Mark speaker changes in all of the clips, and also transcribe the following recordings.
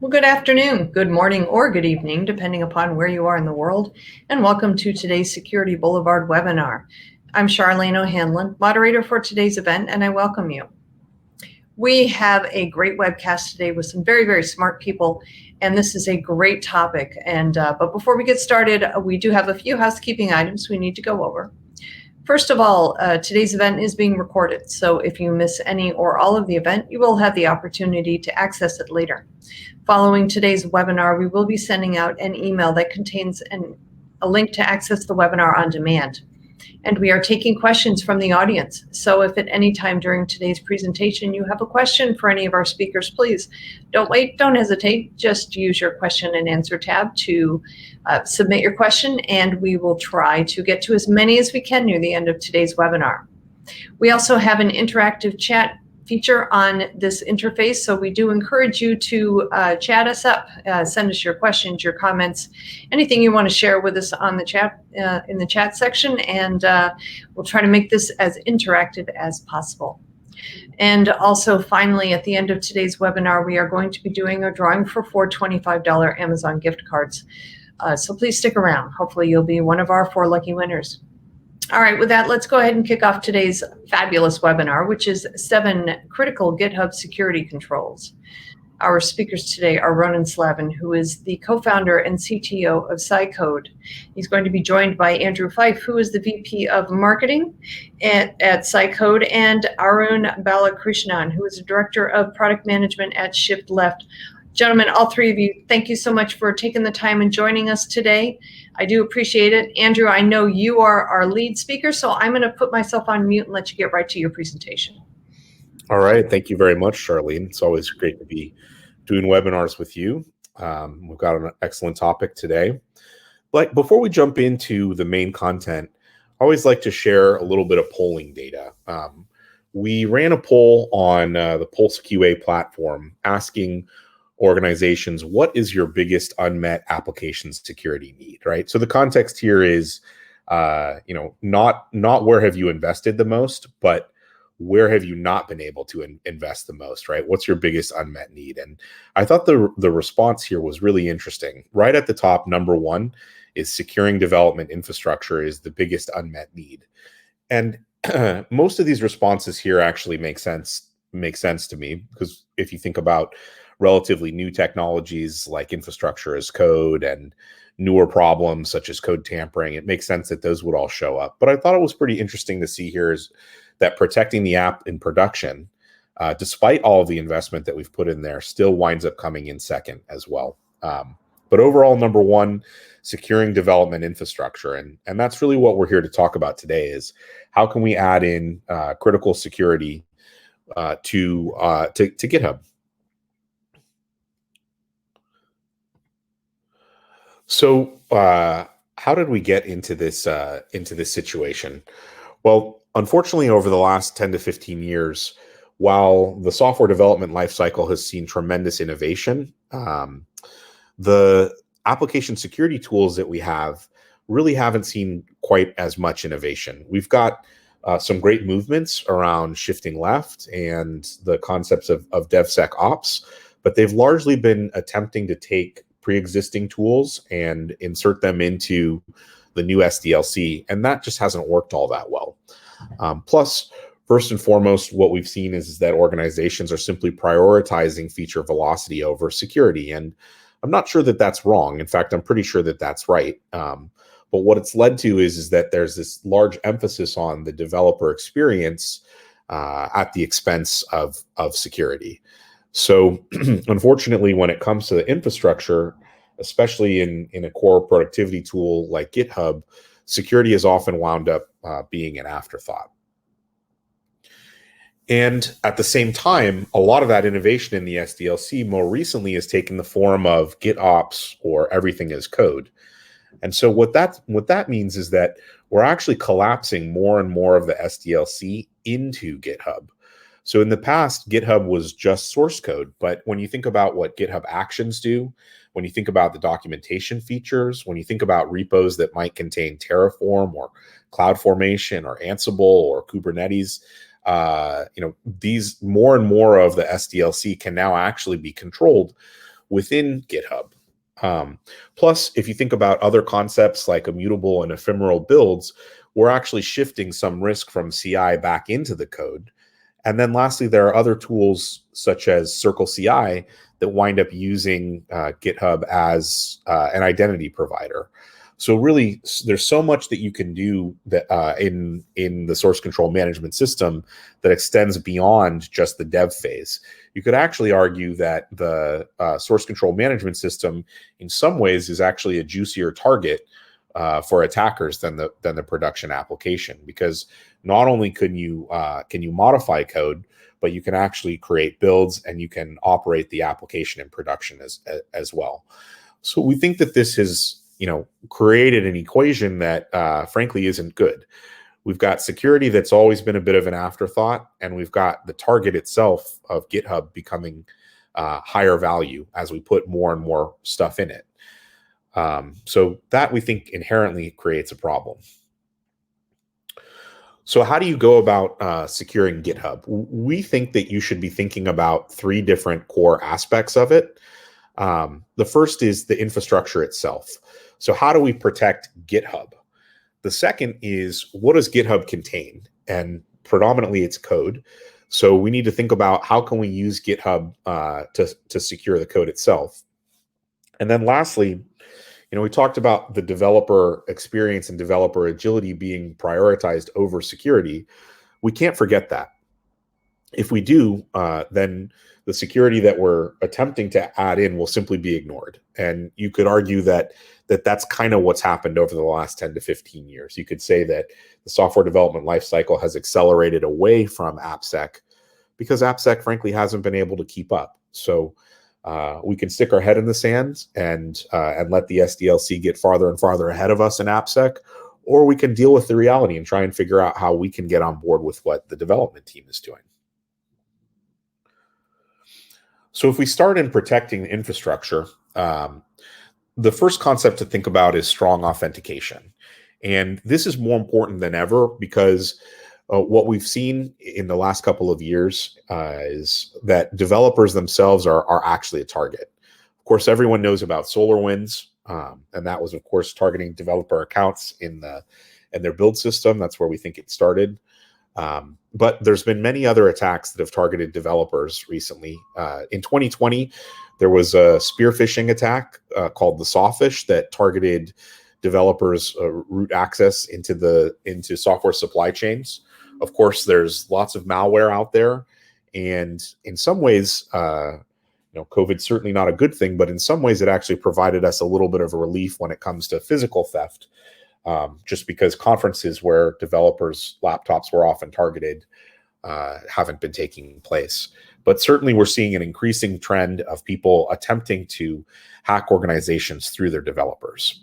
Speaker 1: Well, good afternoon, good morning, or good evening, depending upon where you are in the world, and welcome to today's Security Boulevard webinar. I'm Charlene O'Hanlon, moderator for today's event, and I welcome you. We have a great webcast today with some very, very smart people, and this is a great topic. But before we get started, we do have a few housekeeping items we need to go over. First of all, today's event is being recorded, so if you miss any or all of the event, you will have the opportunity to access it later. Following today's webinar, we will be sending out an email that contains a link to access the webinar on demand. And we are taking questions from the audience. So if at any time during today's presentation you have a question for any of our speakers, please don't wait, don't hesitate. Just use your question and answer tab to submit your question, and we will try to get to as many as we can near the end of today's webinar. We also have an interactive chat feature on this interface, so we do encourage you to chat us up, send us your questions, your comments, anything you want to share with us on the chat in the chat section, and we'll try to make this as interactive as possible. And also, finally, at the end of today's webinar, we are going to be doing a drawing for 4 $25 Amazon gift cards. So please stick around. Hopefully you'll be one of our 4 lucky winners. All right, with that, let's go ahead and kick off today's fabulous webinar, which is 7 critical GitHub security controls. Our speakers today are Ronan Slavin, who is the co-founder and CTO of SciCode. He's going to be joined by Andrew Fife, who is the VP of Marketing at SciCode, and Arun Balakrishnan, who is the Director of Product Management at Shift Left. Gentlemen, all 3 of you, thank you so much for taking the time and joining us today. I do appreciate it. Andrew, I know you are our lead speaker, so I'm going to put myself on mute and let you get right to your presentation.
Speaker 2: All right. Thank you very much, Charlene. It's always great to be doing webinars with you. We've got an excellent topic today. But before we jump into the main content, I always like to share a little bit of polling data. We ran a poll on the Pulse QA platform asking organizations, what is your biggest unmet application security need, right? So the context here is, not where have you invested the most, but where have you not been able to invest the most, right? What's your biggest unmet need? And I thought the response here was really interesting. Right at the top, number 1 is securing development infrastructure is the biggest unmet need. And most of these responses here actually make sense to me, because if you think about relatively new technologies like infrastructure as code and newer problems such as code tampering, it makes sense that those would all show up. But I thought it was pretty interesting to see here is that protecting the app in production, despite all of the investment that we've put in there, still winds up coming in second as well. But overall, number 1, securing development infrastructure. And that's really what we're here to talk about today is how can we add in critical security to GitHub. So how did we get into this situation? Well, unfortunately, over the last 10 to 15 years, while the software development lifecycle has seen tremendous innovation, the application security tools that we have really haven't seen quite as much innovation. We've got some great movements around shifting left and the concepts of DevSecOps, but they've largely been attempting to take pre-existing tools and insert them into the new SDLC, and that just hasn't worked all that well. Plus, first and foremost, what we've seen is that organizations are simply prioritizing feature velocity over security, and I'm not sure that that's wrong. In fact, I'm pretty sure that that's right. But what it's led to is that there's this large emphasis on the developer experience at the expense of security. So unfortunately, when it comes to the infrastructure, especially in a core productivity tool like GitHub, security is often wound up being an afterthought. And at the same time, a lot of that innovation in the SDLC more recently has taken the form of GitOps, or everything as code. And so what that means is that we're actually collapsing more and more of the SDLC into GitHub. So in the past, GitHub was just source code, but when you think about what GitHub Actions do, when you think about the documentation features, when you think about repos that might contain Terraform or CloudFormation or Ansible or Kubernetes, these more and more of the SDLC can now actually be controlled within GitHub. Plus, if you think about other concepts like immutable and ephemeral builds, we're actually shifting some risk from CI back into the code. And then lastly, there are other tools such as Circle CI that wind up using GitHub as an identity provider. So really, there's so much that you can do that in the source control management system that extends beyond just the dev phase. You could actually argue that the source control management system, in some ways, is actually a juicier target for attackers than the production application, because not only can you modify code, but you can actually create builds and you can operate the application in production as well. So we think that this has created an equation that frankly isn't good. We've got security that's always been a bit of an afterthought, and we've got the target itself of GitHub becoming higher value as we put more and more stuff in it. So that, we think, inherently creates a problem. So how do you go about securing GitHub? We think that you should be thinking about 3 different core aspects of it. The first is the infrastructure itself. So how do we protect GitHub? The second is, what does GitHub contain? And predominantly it's code. So we need to think about how can we use GitHub to secure the code itself. And then lastly, we talked about the developer experience and developer agility being prioritized over security. We can't forget that. If we do, then the security that we're attempting to add in will simply be ignored. And you could argue that that's kind of what's happened over the last 10 to 15 years. You could say that the software development lifecycle has accelerated away from AppSec because AppSec, frankly, hasn't been able to keep up. So we can stick our head in the sand and let the SDLC get farther and farther ahead of us in AppSec, or we can deal with the reality and try and figure out how we can get on board with what the development team is doing. So if we start in protecting the infrastructure, the first concept to think about is strong authentication. And this is more important than ever because what we've seen in the last couple of years is that developers themselves are actually a target. Of course, everyone knows about SolarWinds, and that was, of course, targeting developer accounts in their build system. That's where we think it started. But there's been many other attacks that have targeted developers recently. In 2020, there was a spear phishing attack called the Sawfish that targeted developers' root access into software supply chains. Of course, there's lots of malware out there, and in some ways, COVID's certainly not a good thing, but in some ways, it actually provided us a little bit of a relief when it comes to physical theft. Just because conferences where developers' laptops were often targeted haven't been taking place. But certainly we're seeing an increasing trend of people attempting to hack organizations through their developers.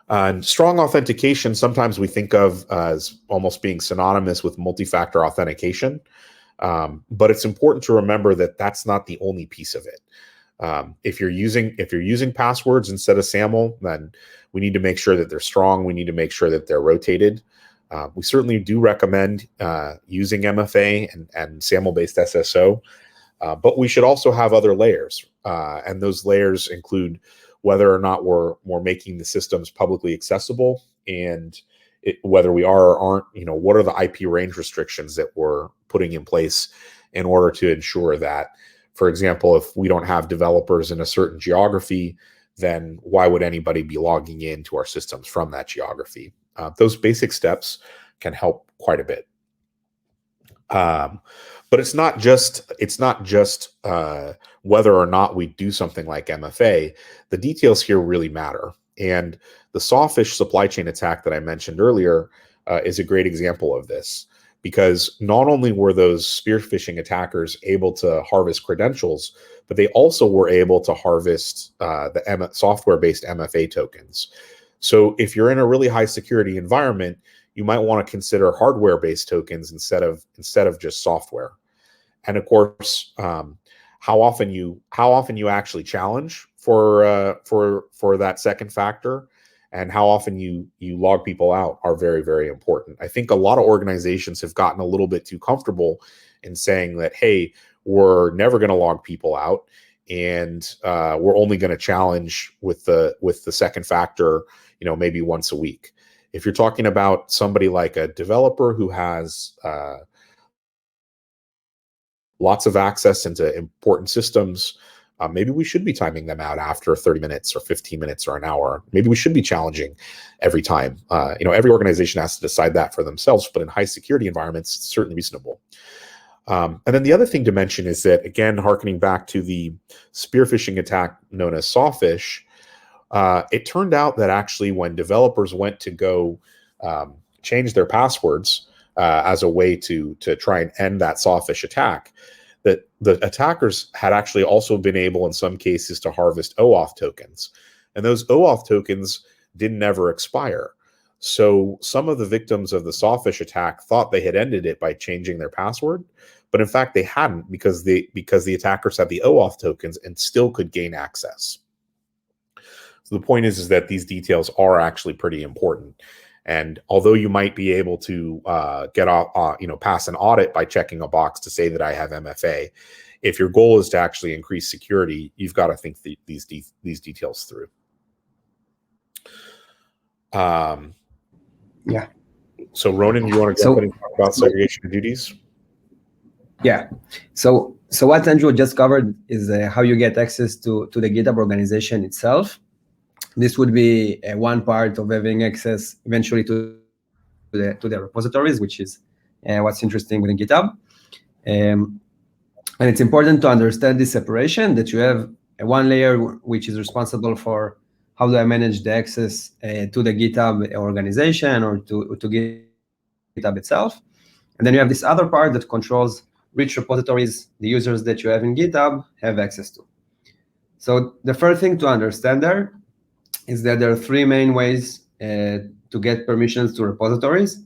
Speaker 2: And strong authentication, sometimes we think of as almost being synonymous with multi-factor authentication. But it's important to remember that that's not the only piece of it. If you're using passwords instead of SAML, then we need to make sure that they're strong. We need to make sure that they're rotated. We certainly do recommend using MFA and SAML-based SSO, but we should also have other layers, and those layers include whether or not we're making the systems publicly accessible, and whether we are or aren't. What are the IP range restrictions that we're putting in place in order to ensure that, for example, if we don't have developers in a certain geography, then why would anybody be logging into our systems from that geography? Those basic steps can help quite a bit. But it's not just whether or not we do something like MFA. The details here really matter. And the Sawfish supply chain attack that I mentioned earlier is a great example of this, because not only were those spear phishing attackers able to harvest credentials, but they also were able to harvest the software-based MFA tokens. So if you're in a really high security environment, you might want to consider hardware-based tokens instead of just software. And of course, how often you actually challenge for that second factor, and how often you log people out are very, very important. I think a lot of organizations have gotten a little bit too comfortable in saying that, hey, we're never going to log people out. and we're only going to challenge with the second factor, maybe once a week. If you're talking about somebody like a developer who has lots of access into important systems, maybe we should be timing them out after 30 minutes or 15 minutes or an hour. Maybe we should be challenging every time. Every organization has to decide that for themselves, but in high security environments, it's certainly reasonable. And then the other thing to mention is that, again, harkening back to the spear phishing attack known as sawfish, it turned out that actually when developers went to go change their passwords as a way to try and end that sawfish attack, that the attackers had actually also been able in some cases to harvest OAuth tokens. And those OAuth tokens didn't ever expire. So some of the victims of the sawfish attack thought they had ended it by changing their password, but in fact they hadn't, because the attackers had the OAuth tokens and still could gain access. So the point is that these details are actually pretty important. And although you might be able to pass an audit by checking a box to say that I have MFA, if your goal is to actually increase security, you've got to think these details through.
Speaker 3: Yeah.
Speaker 2: So Ronan, you want to go ahead and talk about segregation of duties?
Speaker 3: Yeah. So what Andrew just covered is how you get access to the GitHub organization itself. This would be one part of having access eventually to the repositories, which is what's interesting within GitHub. And it's important to understand this separation, that you have one layer which is responsible for how do I manage the access to the GitHub organization or to GitHub itself. And then you have this other part that controls which repositories the users that you have in GitHub have access to. So the first thing to understand there is that there are three main ways to get permissions to repositories.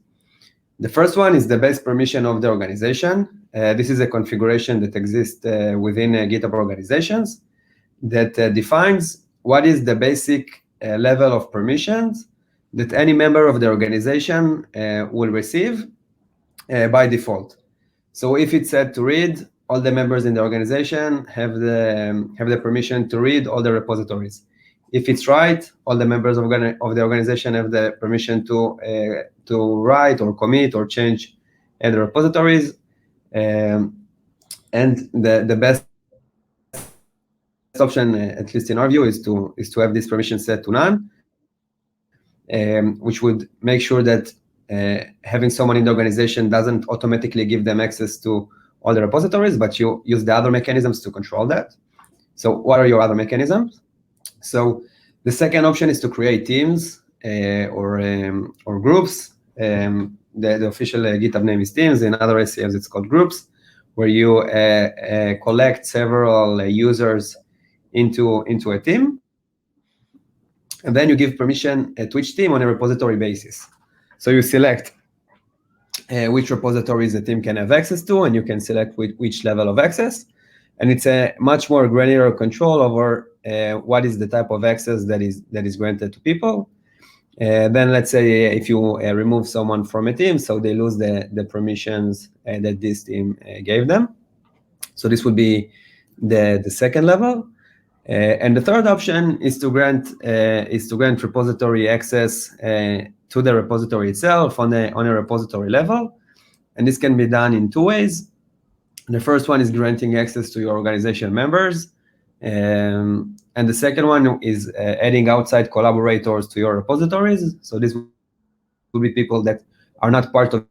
Speaker 3: The first one is the base permission of the organization. This is a configuration that exists within GitHub organizations that defines what is the basic level of permissions that any member of the organization will receive by default. So if it's set to read, all the members in the organization have the permission to read all the repositories. If it's write, all the members of the organization have the permission to write or commit or change the repositories. And the best option, at least in our view, is to have this permission set to none, which would make sure that having someone in the organization doesn't automatically give them access to all the repositories, but you use the other mechanisms to control that. So what are your other mechanisms? So the second option is to create teams or groups. The official GitHub name is teams. In other SCFs, it's called groups, where you collect several users into a team. And then you give permission to each team on a repository basis. So you select which repositories the team can have access to, and you can select which level of access. And it's a much more granular control over what is the type of access that is granted to people. Then let's say if you remove someone from a team, so they lose the permissions that this team gave them. So this would be the second level. And the third option is to grant repository access to the repository itself on a repository level. And this can be done in two ways. The first one is granting access to your organization members. And the second one is adding outside collaborators to your repositories. So this will be people that are not part of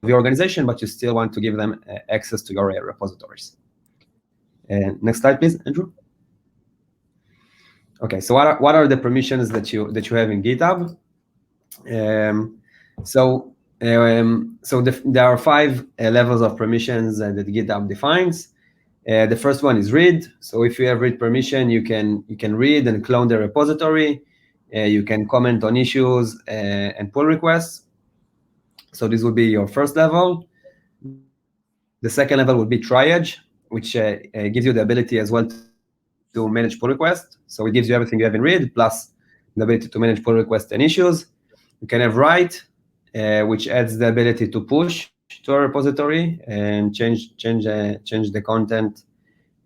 Speaker 3: your organization, but you still want to give them access to your repositories. Next slide, please, Andrew. Okay, so what are the permissions that you have in GitHub? There are 5 levels of permissions that GitHub defines. The first one is read. So if you have read permission, you can read and clone the repository. You can comment on issues and pull requests. So this would be your first level. The second level would be triage, which gives you the ability as well to manage pull requests. So it gives you everything you have in read, plus the ability to manage pull requests and issues. You can have write, which adds the ability to push to a repository and change the content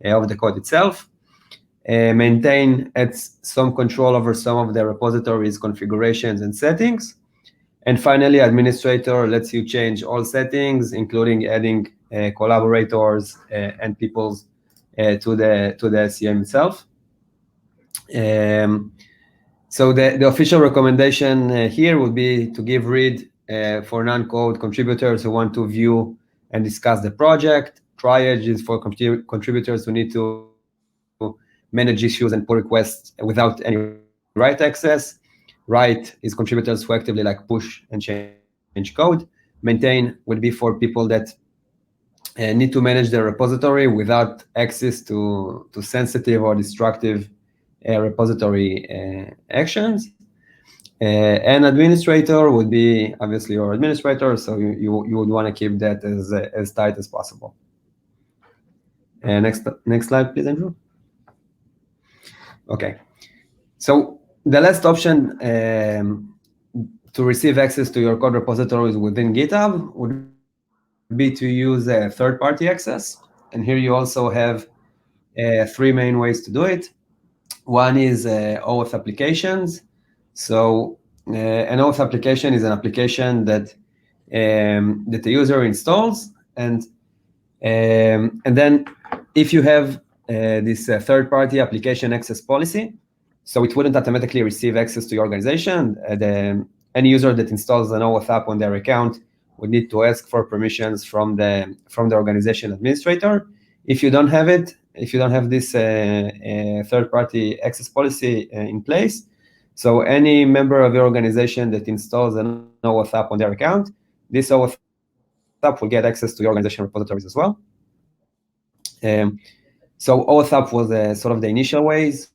Speaker 3: of the code itself. Maintain adds some control over some of the repository's configurations and settings. And finally, administrator lets you change all settings, including adding collaborators and people to the SCM itself. So the official recommendation here would be to give read for non-code contributors who want to view and discuss the project. Triage is for contributors who need to manage issues and pull requests without any write access. Write is contributors who actively like push and change code. Maintain would be for people that need to manage their repository without access to sensitive or destructive repository actions. And administrator would be obviously your administrator, so you would want to keep that as tight as possible. Next slide, please, Andrew. Okay, so the last option to receive access to your code repositories within GitHub would be to use a third-party access. And here you also have 3 main ways to do it. One is OAuth applications. So an OAuth application is an application that the user installs, and then if you have this third-party application access policy, so it wouldn't automatically receive access to your organization. Any user that installs an OAuth app on their account would need to ask for permissions from the organization administrator. If you don't have it, if you don't have this third-party access policy in place, so any member of your organization that installs an OAuth app on their account, this OAuth app will get access to your organization repositories as well. So OAuth app was sort of the initial ways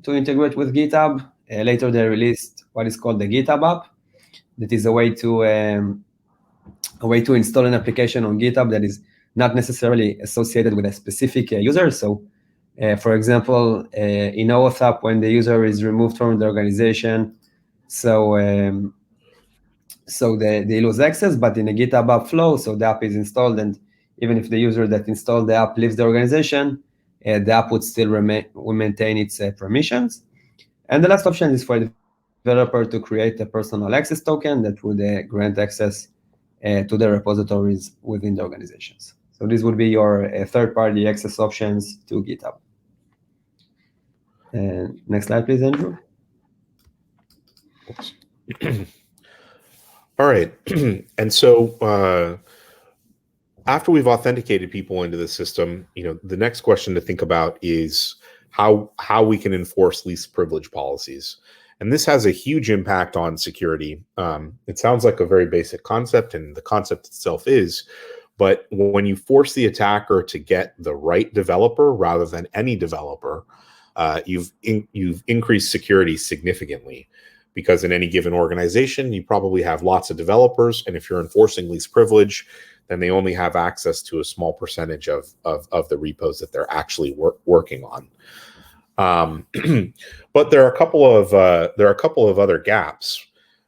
Speaker 3: to integrate with GitHub. Later, they released what is called the GitHub app. That is a way to install an application on GitHub that is not necessarily associated with a specific user. So, for example, in OAuth app, when the user is removed from the organization, so they lose access. But in a GitHub app flow, so the app is installed, and even if the user that installed the app leaves the organization, the app would still maintain its permissions. And the last option is for the developer to create a personal access token that would grant access to the repositories within the organizations. So this would be your third-party access options to GitHub. Next slide, please, Andrew.
Speaker 2: All right. And so after we've authenticated people into the system, the next question to think about is how we can enforce least privilege policies. And this has a huge impact on security. It sounds like a very basic concept, and the concept itself is, but when you force the attacker to get the right developer rather than any developer, you've increased security significantly, because in any given organization, you probably have lots of developers, and if you're enforcing least privilege, then they only have access to a small percentage of the repos that they're actually working on. But there are a couple of other gaps.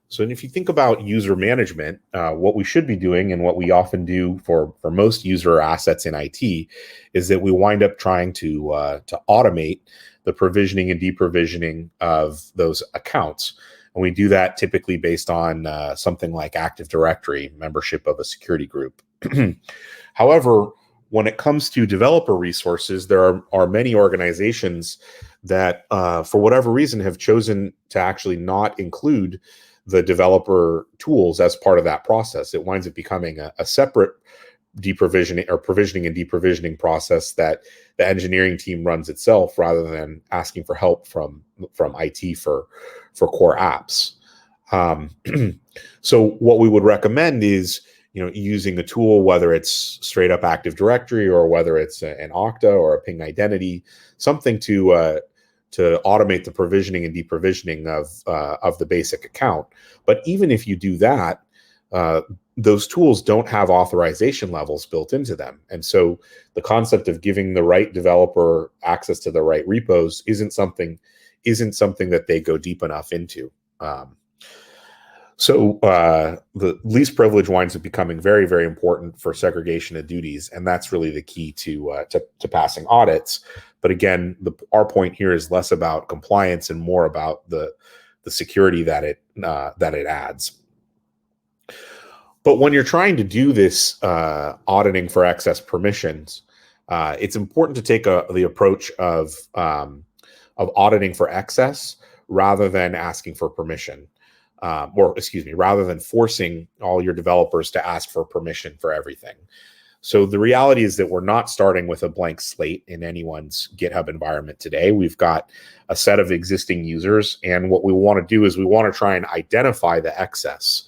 Speaker 2: So if you think about user management, what we should be doing, and what we often do for most user assets in IT, is that we wind up trying to automate the provisioning and deprovisioning of those accounts. And we do that typically based on something like Active Directory, membership of a security group. However, when it comes to developer resources, there are many organizations that, for whatever reason, have chosen to actually not include the developer tools as part of that process. It winds up becoming a separate deprovisioning or provisioning and deprovisioning process that the engineering team runs itself, rather than asking for help from IT for core apps. So what we would recommend is using a tool, whether it's straight up Active Directory or whether it's an Okta or a Ping Identity, something to automate the provisioning and deprovisioning of the basic account. But even if you do that, those tools don't have authorization levels built into them. And so the concept of giving the right developer access to the right repos isn't something that they go deep enough into. So the least privilege winds up becoming very, very important for segregation of duties, and that's really the key to passing audits. But again, our point here is less about compliance and more about the security that it adds. But when you're trying to do this auditing for excess permissions, it's important to take the approach of auditing for excess rather than asking for permission. Rather than forcing all your developers to ask for permission for everything. So the reality is that we're not starting with a blank slate in anyone's GitHub environment today. We've got a set of existing users, and what we want to do is we want to try and identify the excess.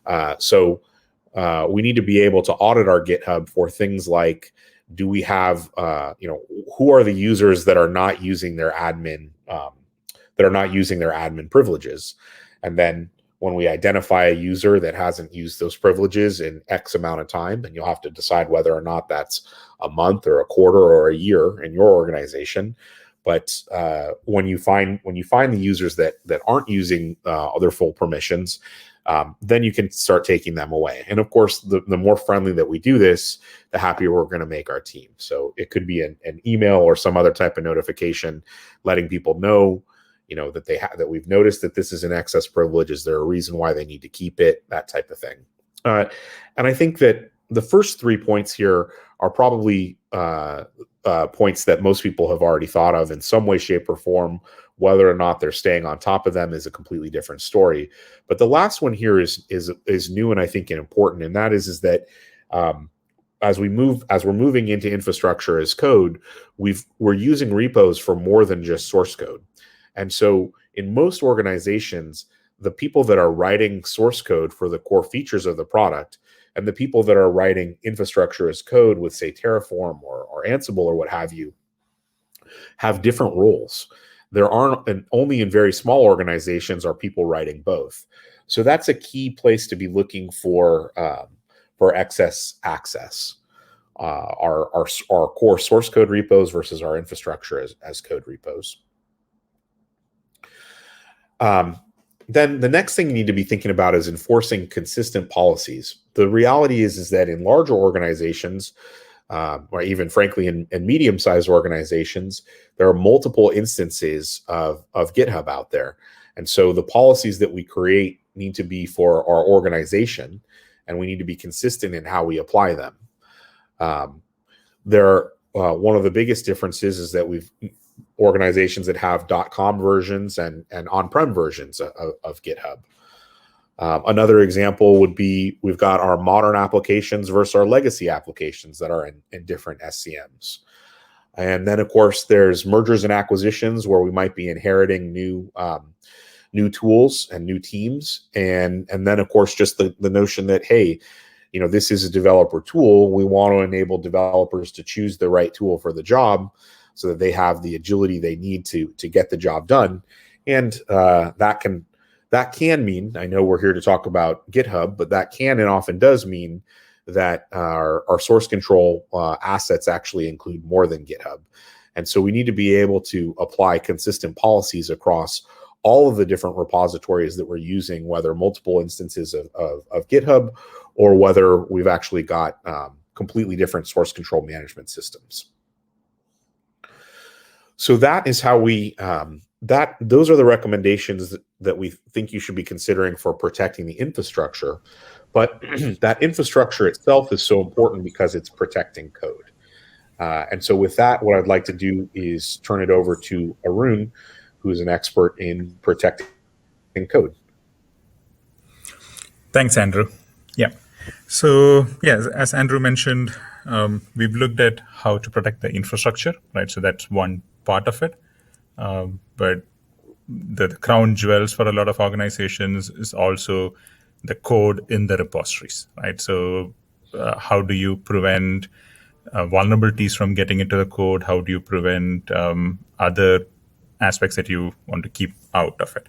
Speaker 2: We need to be able to audit our GitHub for things like, do we have, who are the users that are not using their admin privileges, and then when we identify a user that hasn't used those privileges in X amount of time, and you'll have to decide whether or not that's a month or a quarter or a year in your organization. But when you find the users that aren't using their full permissions, then you can start taking them away. And of course, the more friendly that we do this, the happier we're going to make our team. So it could be an email or some other type of notification letting people know, that we've noticed that this is an excess privilege. Is there a reason why they need to keep it? That type of thing. And I think that the first 3 points here are probably points that most people have already thought of in some way, shape, or form. Whether or not they're staying on top of them is a completely different story. But the last one here is new and I think important, and that is that as we're moving into infrastructure as code, we're using repos for more than just source code. And so in most organizations, the people that are writing source code for the core features of the product and the people that are writing infrastructure as code with, say, Terraform or Ansible or what have you, have different roles. There aren't, and only in very small organizations are people writing both. So that's a key place to be looking for excess access. Our core source code repos versus our infrastructure as code repos. Then the next thing you need to be thinking about is enforcing consistent policies. The reality is that in larger organizations, or even frankly in medium-sized organizations, there are multiple instances of GitHub out there. And so the policies that we create need to be for our organization, and we need to be consistent in how we apply them. One of the biggest differences is that we've organizations that have .com versions and on-prem versions of GitHub. Another example would be we've got our modern applications versus our legacy applications that are in different SCMs. And then, of course, there's mergers and acquisitions where we might be inheriting new tools and new teams. And then, of course, just the notion that, hey, this is a developer tool. We want to enable developers to choose the right tool for the job so that they have the agility they need to get the job done. And that can mean, I know we're here to talk about GitHub, but that can and often does mean that our source control assets actually include more than GitHub. And so we need to be able to apply consistent policies across all of the different repositories that we're using, whether multiple instances of GitHub or whether we've actually got completely different source control management systems. So that is how those are the recommendations that we think you should be considering for protecting the infrastructure. But that infrastructure itself is so important because it's protecting code. And so with that, what I'd like to do is turn it over to Arun, who is an expert in protecting code.
Speaker 4: Thanks, Andrew. Yeah. So, yeah, as Andrew mentioned, we've looked at how to protect the infrastructure, right? So that's one part of it. But the crown jewels for a lot of organizations is also the code in the repositories, right? So how do you prevent vulnerabilities from getting into the code? How do you prevent other aspects that you want to keep out of it?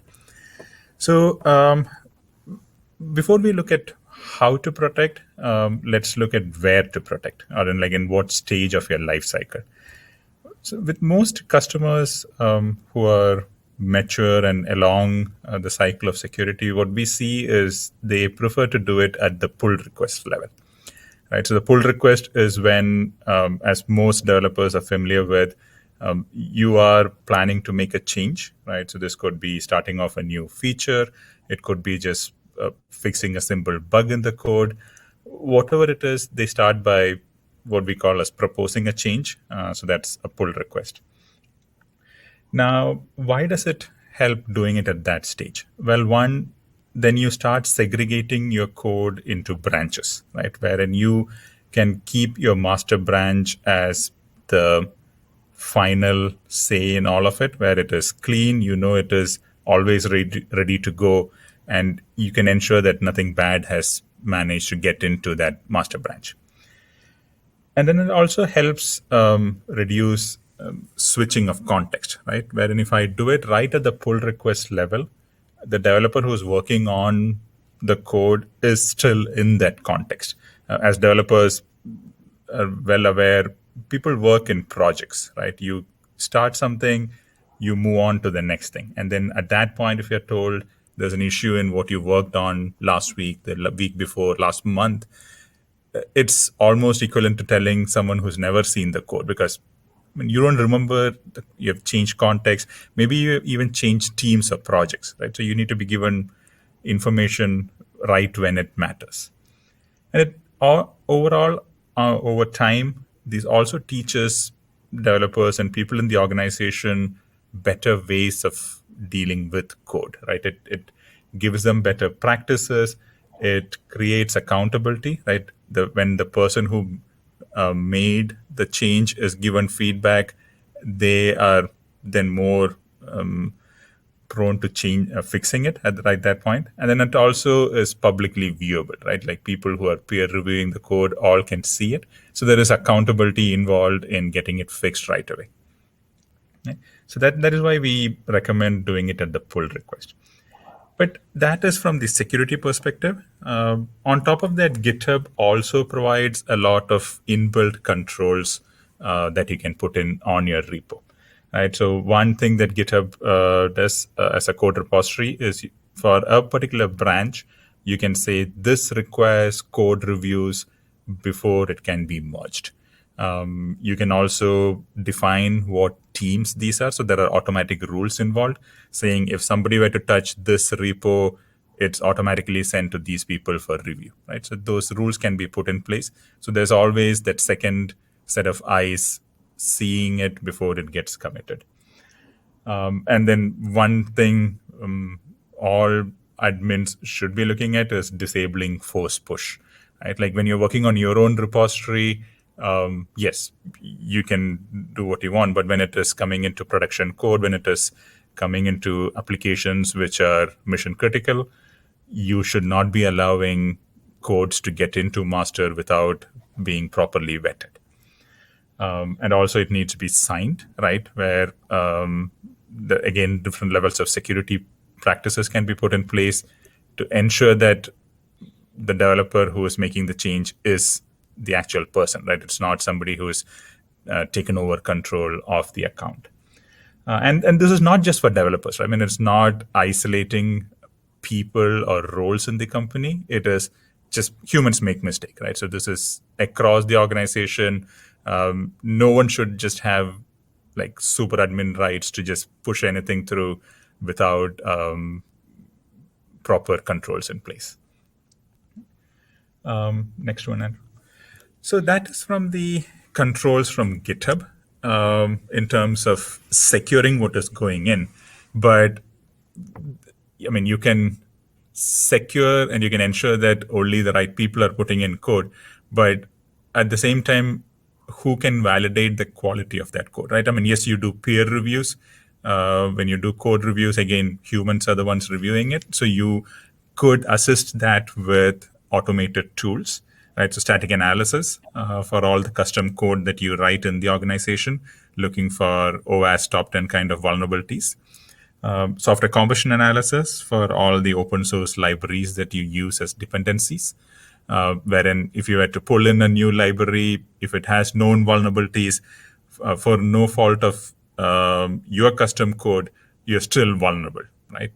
Speaker 4: So before we look at how to protect, let's look at where to protect, or in what stage of your life cycle. So with most customers who are mature and along the cycle of security, what we see is they prefer to do it at the pull request level. Right, so the pull request is when, as most developers are familiar with, you are planning to make a change, right? So this could be starting off a new feature. It could be just fixing a simple bug in the code. Whatever it is, they start by what we call as proposing a change. So that's a pull request. Now, why does it help doing it at that stage? Well, one, then you start segregating your code into branches, right? Wherein you can keep your master branch as the final say in all of it, where it is clean, it is always ready to go, and you can ensure that nothing bad has managed to get into that master branch. And then it also helps reduce switching of context, right? Wherein if I do it right at the pull request level, the developer who's working on the code is still in that context. As developers are well aware, people work in projects, right? You start something, you move on to the next thing. And then at that point, if you're told there's an issue in what you worked on last week, the week before, last month, it's almost equivalent to telling someone who's never seen the code, because you don't remember, you have changed context. Maybe you even changed teams or projects, right? So you need to be given information right when it matters. And overall, over time, this also teaches developers and people in the organization better ways of dealing with code, right? It gives them better practices. It creates accountability, right? When the person who made the change is given feedback, they are then more prone to change, fixing it at that point. And then it also is publicly viewable, right? Like people who are peer reviewing the code all can see it. So there is accountability involved in getting it fixed right away. Okay? So that is why we recommend doing it at the pull request. But that is from the security perspective. On top of that, GitHub also provides a lot of inbuilt controls that you can put in on your repo. Right. So one thing that GitHub does as a code repository is for a particular branch, you can say this requires code reviews before it can be merged. You can also define what teams these are. So there are automatic rules involved saying if somebody were to touch this repo, it's automatically sent to these people for review, right? So those rules can be put in place. So there's always that second set of eyes seeing it before it gets committed. And then one thing all admins should be looking at is disabling force push, right? Like when you're working on your own repository, yes, you can do what you want, but when it is coming into production code, when it is coming into applications which are mission critical, you should not be allowing codes to get into master without being properly vetted. And also it needs to be signed, right? Where, again, different levels of security practices can be put in place to ensure that the developer who is making the change is the actual person, right? It's not somebody who is taken over control of the account. And this is not just for developers, right? I mean, it's not isolating people or roles in the company. It is just humans make mistakes, right? So this is across the organization. No one should just have like super admin rights to just push anything through without proper controls in place. Next one, Andrew. So that is from the controls from GitHub in terms of securing what is going in. But I mean, you can secure and you can ensure that only the right people are putting in code. But at the same time, who can validate the quality of that code, right? I mean, yes, you do peer reviews. When you do code reviews, again, humans are the ones reviewing it. So you could assist that with automated tools, right? So static analysis for all the custom code that you write in the organization, looking for OWASP top 10 kind of vulnerabilities. Software composition analysis for all the open source libraries that you use as dependencies. Wherein if you were to pull in a new library, if it has known vulnerabilities, for no fault of your custom code, you're still vulnerable, right?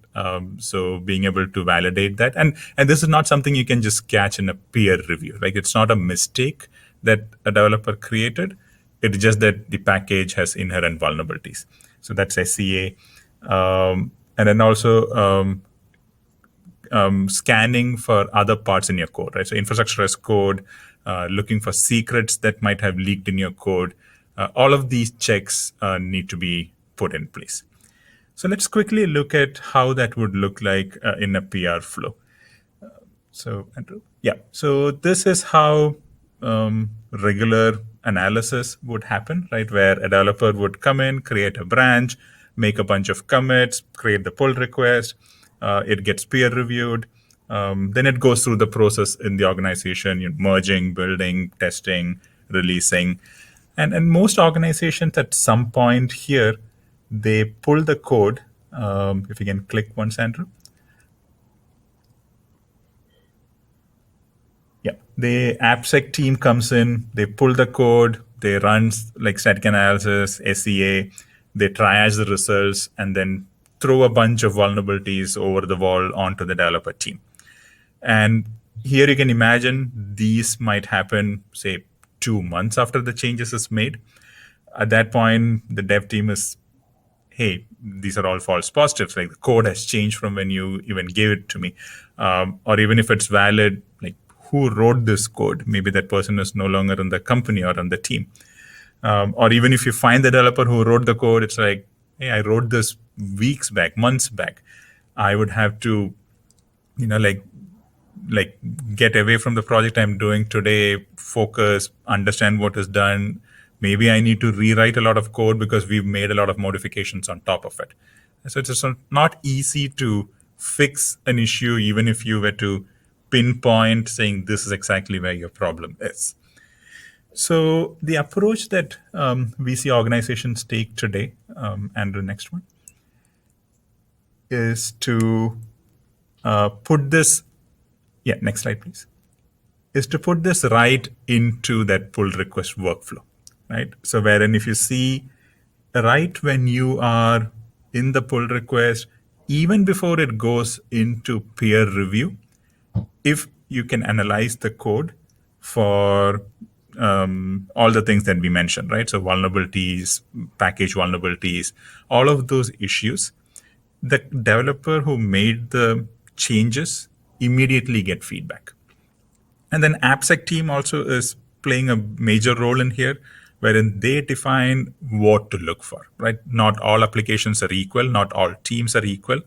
Speaker 4: So being able to validate that, and this is not something you can just catch in a peer review. Like, it's not a mistake that a developer created. It's just that the package has inherent vulnerabilities. So that's SCA. And then also scanning for other parts in your code, right? So infrastructure as code, looking for secrets that might have leaked in your code. All of these checks need to be put in place. So let's quickly look at how that would look like in a PR flow. So, Andrew, yeah. So this is how regular analysis would happen, right? Where a developer would come in, create a branch, make a bunch of commits, create the pull request. It gets peer reviewed. Then it goes through the process in the organization, merging, building, testing, releasing. And most organizations at some point here, they pull the code. If you can click once, Andrew. Yeah, the AppSec team comes in, they pull the code, they run like static analysis, SEA, they triage the results, and then throw a bunch of vulnerabilities over the wall onto the developer team. And here you can imagine these might happen, say, 2 months after the changes is made. At that point, the dev team is, hey, these are all false positives. Like, the code has changed from when you even gave it to me. Or even if it's valid, like, who wrote this code? Maybe that person is no longer in the company or on the team. Or even if you find the developer who wrote the code, it's like, hey, I wrote this weeks back, months back. I would have to, like get away from the project I'm doing today, focus, understand what is done. Maybe I need to rewrite a lot of code because we've made a lot of modifications on top of it. So it's just not easy to fix an issue, even if you were to pinpoint saying this is exactly where your problem is. So the approach that we see organizations take today, and the next one, is to put this, next slide, please, is to put this right into that pull request workflow, right? So wherein if you see right when you are in the pull request, even before it goes into peer review, if you can analyze the code for all the things that we mentioned, right? So vulnerabilities, package vulnerabilities, all of those issues, the developer who made the changes immediately get feedback. And then AppSec team also is playing a major role in here, wherein they define what to look for, right? Not all applications are equal. Not all teams are equal.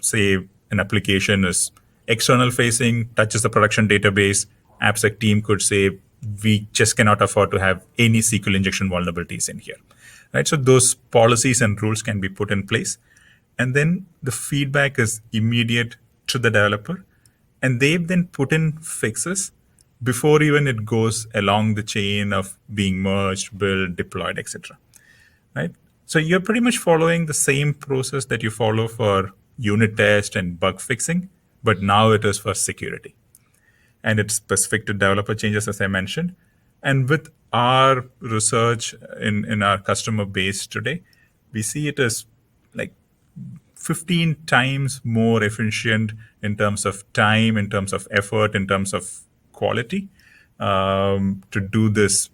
Speaker 4: Say an application is external facing, touches the production database. AppSec team could say, we just cannot afford to have any SQL injection vulnerabilities in here, right? So those policies and rules can be put in place. And then the feedback is immediate to the developer. And they've then put in fixes before even it goes along the chain of being merged, built, deployed, etc. Right? So you're pretty much following the same process that you follow for unit test and bug fixing, but now it is for security. And it's specific to developer changes, as I mentioned. And with our research in our customer base today, we see it as like 15 times more efficient in terms of time, in terms of effort, in terms of quality, to do this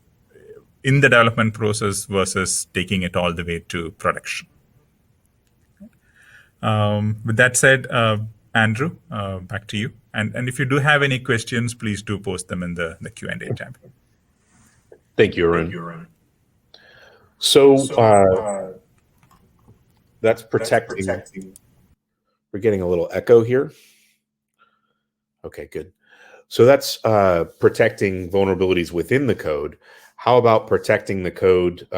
Speaker 4: in the development process versus taking it all the way to production. With that said, Andrew, back to you. And if you do have any questions, please do post them in the Q&A tab.
Speaker 2: Thank you, Arun. So that's protecting. We're getting a little echo here. Okay, good. So that's protecting vulnerabilities within the code. How about protecting the code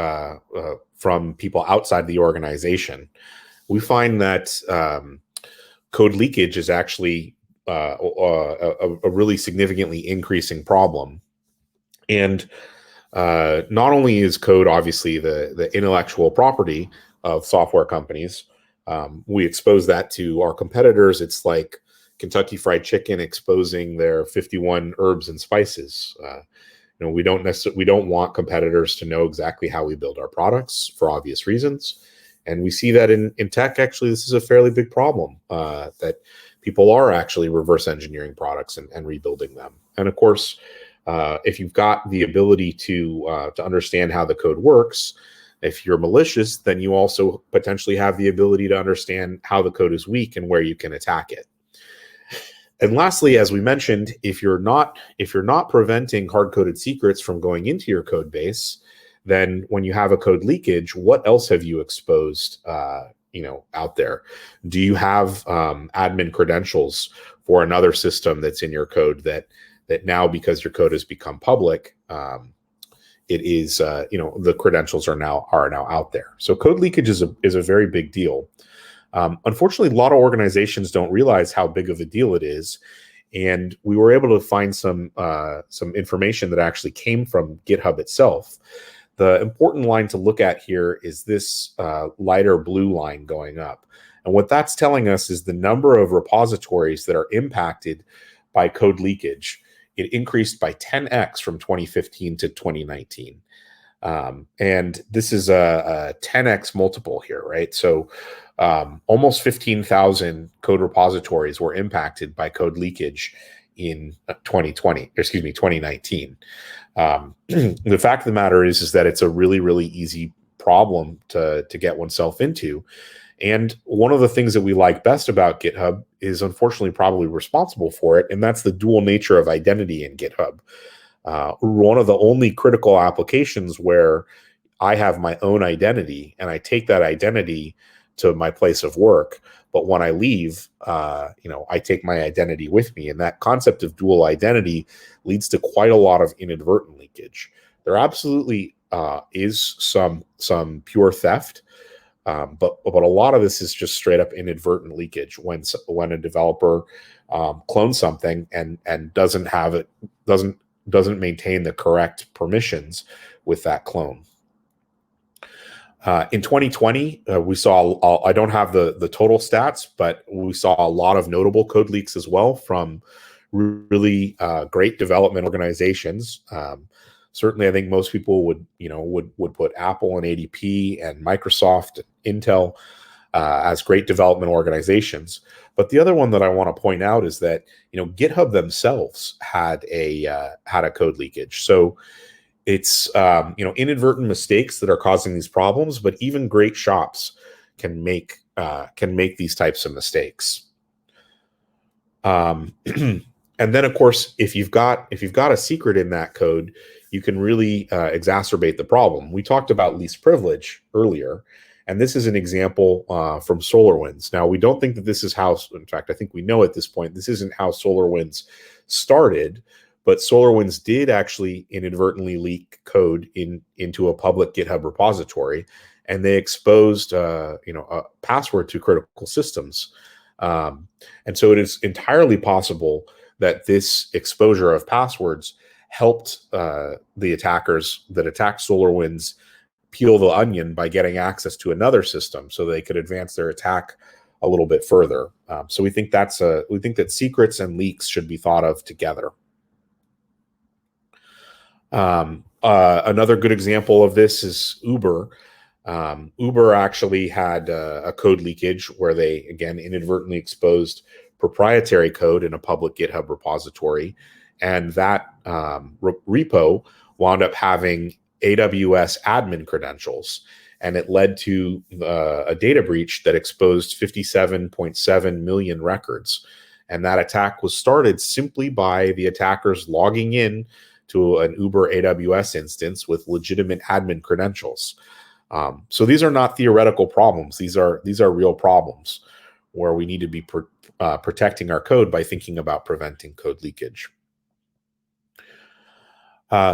Speaker 2: from people outside the organization? We find that code leakage is actually a really significantly increasing problem. And not only is code obviously the intellectual property of software companies, we expose that to our competitors. It's like Kentucky Fried Chicken exposing their 51 herbs and spices. We don't want competitors to know exactly how we build our products for obvious reasons. And we see that in tech, actually, this is a fairly big problem, that people are actually reverse engineering products and rebuilding them. And of course, if you've got the ability to understand how the code works, if you're malicious, then you also potentially have the ability to understand how the code is weak and where you can attack it. And lastly, as we mentioned, if you're not preventing hard-coded secrets from going into your code base, then when you have a code leakage, what else have you exposed out there? Do you have admin credentials for another system that's in your code that now, because your code has become public, it is the credentials are now out there. So code leakage is a very big deal. Unfortunately, a lot of organizations don't realize how big of a deal it is, and we were able to find some information that actually came from GitHub itself. The important line to look at here is this lighter blue line going up, and what that's telling us is the number of repositories that are impacted by code leakage. It increased by 10x from 2015 to 2019. And this is a 10x multiple here, right? So almost 15,000 code repositories were impacted by code leakage in 2019. The fact of the matter is that it's a really, really easy problem to get oneself into. And one of the things that we like best about GitHub is unfortunately probably responsible for it, and that's the dual nature of identity in GitHub. One of the only critical applications where I have my own identity and I take that identity to my place of work, but when I leave, I take my identity with me. And that concept of dual identity leads to quite a lot of inadvertent leakage. There absolutely is some pure theft. But a lot of this is just straight up inadvertent leakage when a developer clones something and doesn't maintain the correct permissions with that clone. In 2020, we saw, I don't have the total stats, but we saw a lot of notable code leaks as well from really great development organizations. Certainly, I think most people would put Apple and ADP and Microsoft, Intel as great development organizations. But the other one that I want to point out is that GitHub themselves had a code leakage. So it's inadvertent mistakes that are causing these problems. But even great shops can make these types of mistakes. And then, of course, if you've got a secret in that code, you can really exacerbate the problem. We talked about least privilege earlier, and this is an example from SolarWinds. Now, we don't think that this is how, in fact, I think we know at this point, this isn't how SolarWinds started, but SolarWinds did actually inadvertently leak code into a public GitHub repository, and they exposed a password to critical systems. And so it is entirely possible that this exposure of passwords helped the attackers that attacked SolarWinds peel the onion by getting access to another system so they could advance their attack a little bit further. So we think that secrets and leaks should be thought of together. Another good example of this is Uber. Uber actually had a code leakage where they, again, inadvertently exposed proprietary code in a public GitHub repository. And that repo wound up having AWS admin credentials. And it led to a data breach that exposed 57.7 million records. And that attack was started simply by the attackers logging in to an Uber AWS instance with legitimate admin credentials. So these are not theoretical problems. These are real problems where we need to be protecting our code by thinking about preventing code leakage.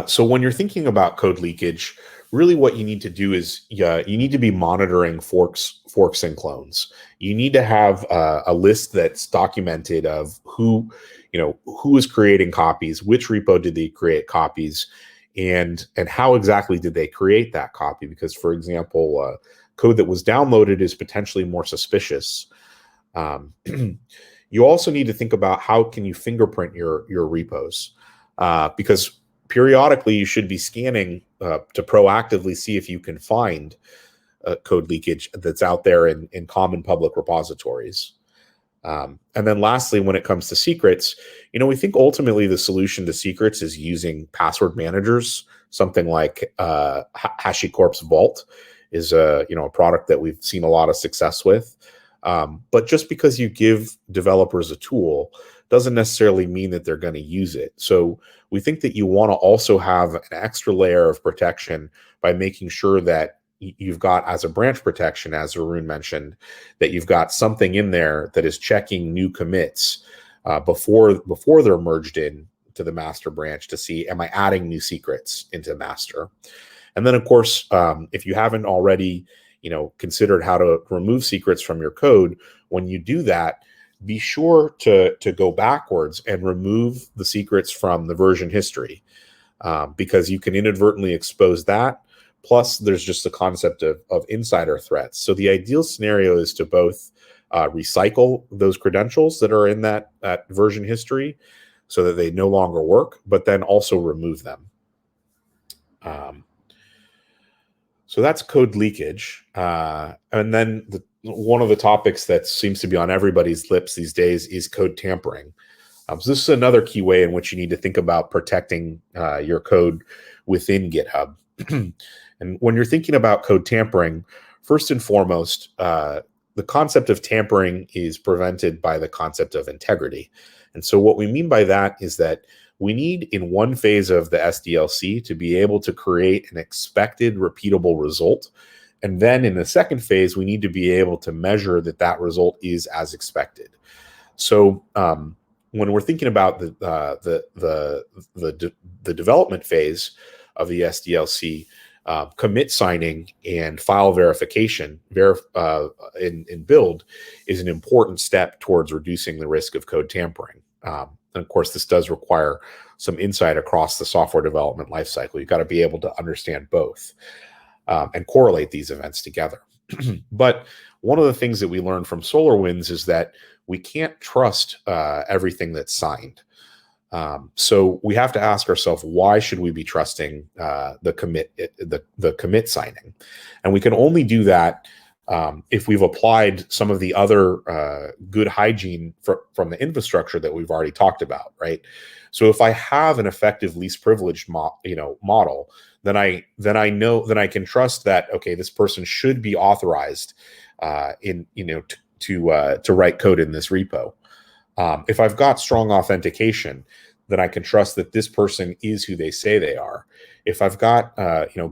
Speaker 2: So when you're thinking about code leakage, really what you need to do is you need to be monitoring forks and clones. You need to have a list that's documented of who is creating copies, which repo did they create copies, and how exactly did they create that copy? Because, for example, code that was downloaded is potentially more suspicious. You also need to think about how can you fingerprint your repos, because periodically you should be scanning to proactively see if you can find code leakage that's out there in common public repositories. And then lastly, when it comes to secrets, we think ultimately the solution to secrets is using password managers. Something like HashiCorp's Vault is a product that we've seen a lot of success with. But just because you give developers a tool doesn't necessarily mean that they're going to use it. So we think that you want to also have an extra layer of protection by making sure that you've got, as a branch protection, as Arun mentioned, that you've got something in there that is checking new commits before they're merged in to the master branch to see, am I adding new secrets into master? And then, of course, if you haven't already considered how to remove secrets from your code, when you do that, be sure to go backwards and remove the secrets from the version history, because you can inadvertently expose that. Plus, there's just the concept of insider threats. So the ideal scenario is to both recycle those credentials that are in that version history so that they no longer work, but then also remove them. So that's code leakage. And then one of the topics that seems to be on everybody's lips these days is code tampering. So this is another key way in which you need to think about protecting your code within GitHub. And when you're thinking about code tampering, first and foremost, the concept of tampering is prevented by the concept of integrity. And so what we mean by that is that we need, in one phase of the SDLC, to be able to create an expected repeatable result. And then in the second phase, we need to be able to measure that result is as expected. So when we're thinking about the development phase of the SDLC, commit signing and file verification in build is an important step towards reducing the risk of code tampering. And of course, this does require some insight across the software development lifecycle. You've got to be able to understand both and correlate these events together. But one of the things that we learned from SolarWinds is that we can't trust everything that's signed. So we have to ask ourselves, why should we be trusting the commit signing? And we can only do that if we've applied some of the other good hygiene from the infrastructure that we've already talked about, right? So if I have an effective least privileged model, then I can trust that, okay, this person should be authorized to write code in this repo. If I've got strong authentication, then I can trust that this person is who they say they are. If I've got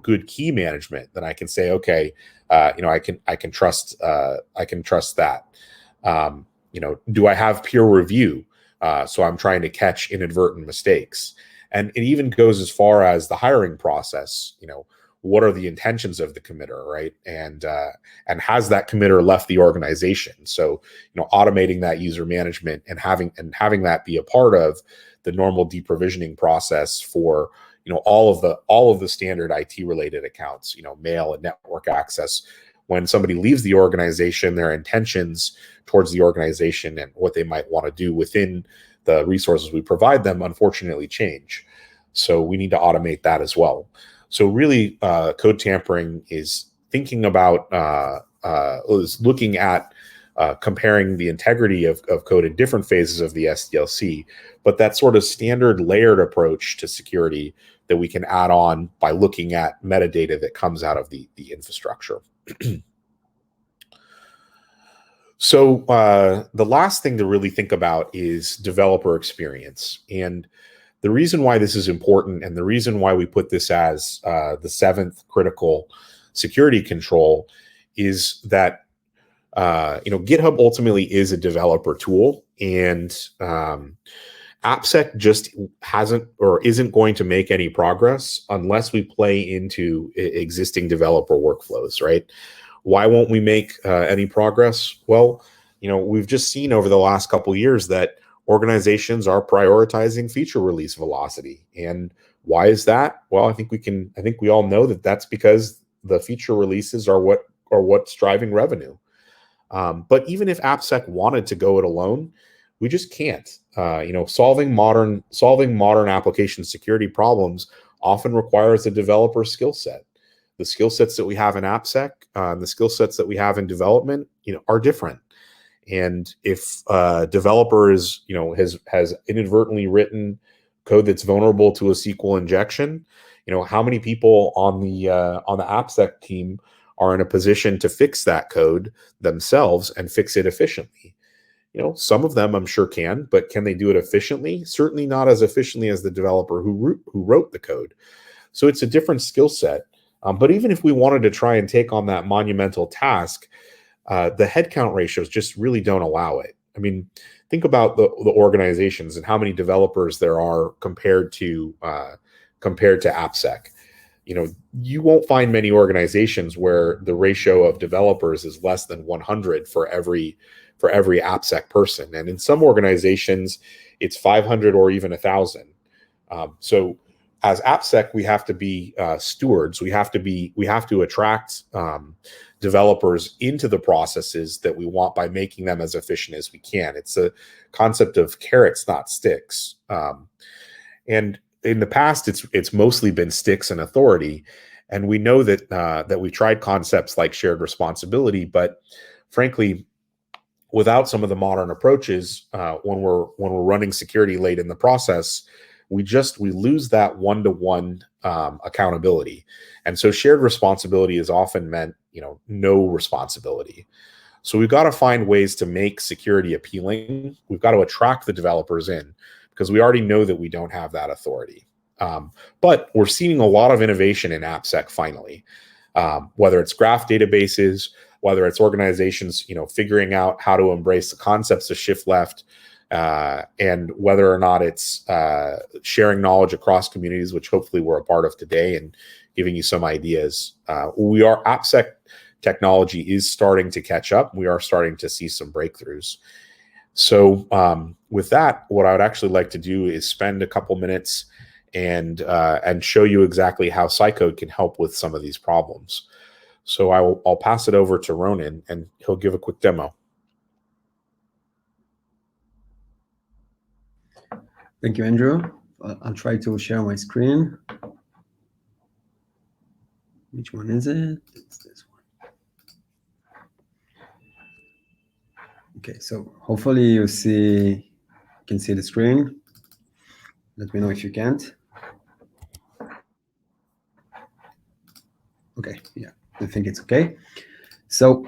Speaker 2: good key management, then I can say, okay, I can trust that. Do I have peer review? So I'm trying to catch inadvertent mistakes. And it even goes as far as the hiring process. What are the intentions of the committer, right? And has that committer left the organization? So, automating that user management and having that be a part of the normal deprovisioning process for, all of the standard IT related accounts, mail and network access. When somebody leaves the organization, their intentions towards the organization and what they might want to do within the resources we provide them, unfortunately, change. So we need to automate that as well. So really, code tampering is thinking about, is looking at comparing the integrity of code in different phases of the SDLC, but that sort of standard layered approach to security that we can add on by looking at metadata that comes out of the infrastructure. So the last thing to really think about is developer experience. And the reason why this is important, and the reason why we put this as the seventh critical security control, is that GitHub ultimately is a developer tool, and AppSec just hasn't or isn't going to make any progress unless we play into existing developer workflows, right? Why won't we make any progress? Well, we've just seen over the last couple of years that organizations are prioritizing feature release velocity. And why is that? Well, I think we all know that that's because the feature releases are what's driving revenue. But even if AppSec wanted to go it alone, we just can't. Solving modern application security problems often requires a developer skill set. the skill sets that we have in AppSec, the skill sets that we have in development, are different. And if a developer has inadvertently written code that's vulnerable to a SQL injection, how many people on the AppSec team are in a position to fix that code themselves and fix it efficiently? Some of them I'm sure can, but can they do it efficiently? Certainly not as efficiently as the developer who wrote the code. So it's a different skill set. But even if we wanted to try and take on that monumental task, the headcount ratios just really don't allow it. I mean, think about the organizations and how many developers there are compared to AppSec. You won't find many organizations where the ratio of developers is less than 100 for every AppSec person, and in some organizations, it's 500 or even 1,000. So, as AppSec, we have to be stewards. We have to attract developers into the processes that we want by making them as efficient as we can. It's a concept of carrots, not sticks. And in the past, it's mostly been sticks and authority. And we know that we've tried concepts like shared responsibility, but frankly, without some of the modern approaches, when we're running security late in the process, we lose that one-to-one accountability. And so shared responsibility is often meant, no responsibility. So we've got to find ways to make security appealing. We've got to attract the developers in because we already know that we don't have that authority. But we're seeing a lot of innovation in AppSec finally, whether it's graph databases, whether it's organizations, figuring out how to embrace the concepts of shift left, and whether or not it's sharing knowledge across communities, which hopefully we're a part of today, and giving you some ideas. AppSec technology is starting to catch up. We are starting to see some breakthroughs. So with that, what I would actually like to do is spend a couple minutes and show you exactly how Cycode can help with some of these problems. So I'll pass it over to Ronan, and he'll give a quick demo.
Speaker 3: Thank you, Andrew. I'll try to share my screen. Which one is it? It's this one. Okay, so hopefully you can see the screen. Let me know if you can't. Okay, yeah, I think it's okay. So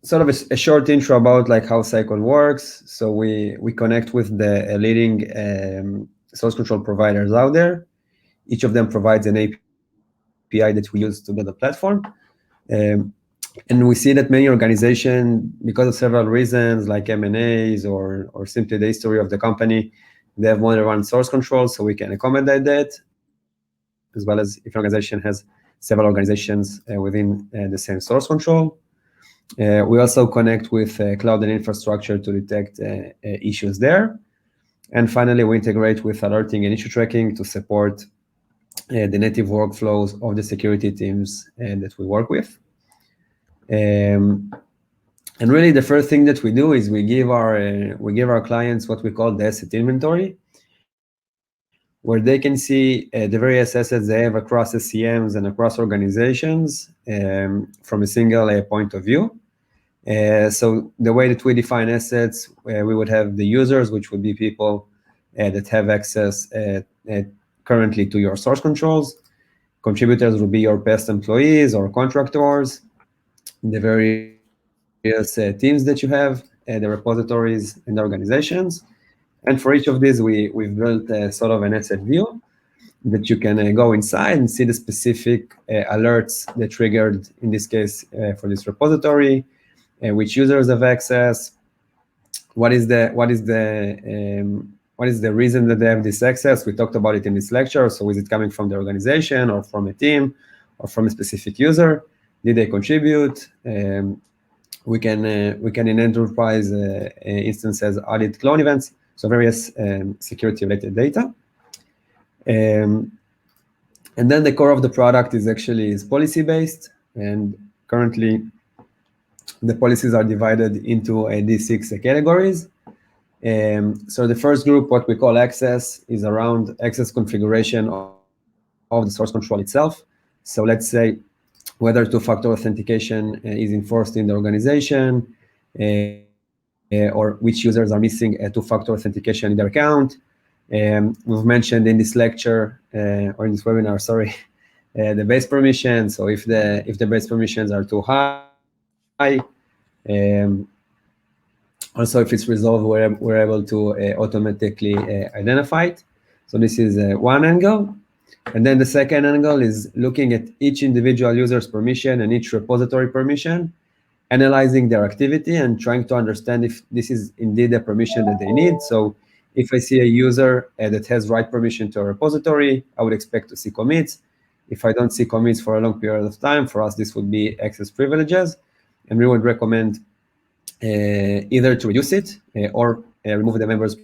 Speaker 3: sort of a short intro about how Cycode works. So we connect with the leading source control providers out there. Each of them provides an API that we use to build a platform. And we see that many organizations, because of several reasons like M&As or simply the history of the company, they have more than one source control, so we can accommodate that, as well as if an organization has several organizations within the same source control. We also connect with cloud and infrastructure to detect issues there. And finally, we integrate with alerting and issue tracking to support the native workflows of the security teams that we work with. And really, the first thing that we do is we give our clients what we call the asset inventory, where they can see the various assets they have across SCMs and across organizations from a single point of view. So the way that we define assets, we would have the users, which would be people that have access currently to your source controls. Contributors would be your past employees or contractors, the various teams that you have, the repositories and the organizations. And for each of these, we've built sort of an asset view that you can go inside and see the specific alerts that triggered, in this case, for this repository, which users have access, what is the reason that they have this access. We talked about it in this lecture. So is it coming from the organization or from a team or from a specific user? Did they contribute? We can in enterprise instances audit clone events, so various security-related data. And then the core of the product is policy-based, and currently the policies are divided into these 6 categories. So the first group, what we call access, is around access configuration of the source control itself. So let's say whether two-factor authentication is enforced in the organization, or which users are missing a two-factor authentication in their account. We've mentioned in this lecture, or in this webinar, sorry, the base permissions. So if the base permissions are too high, also if it's resolved, we're able to automatically identify it. So this is one angle. And then the second angle is looking at each individual user's permission and each repository permission, analyzing their activity and trying to understand if this is indeed a permission that they need. So if I see a user that has write permission to a repository, I would expect to see commits. If I don't see commits for a long period of time, for us, this would be access privileges. And we would recommend either to reduce it or remove the member's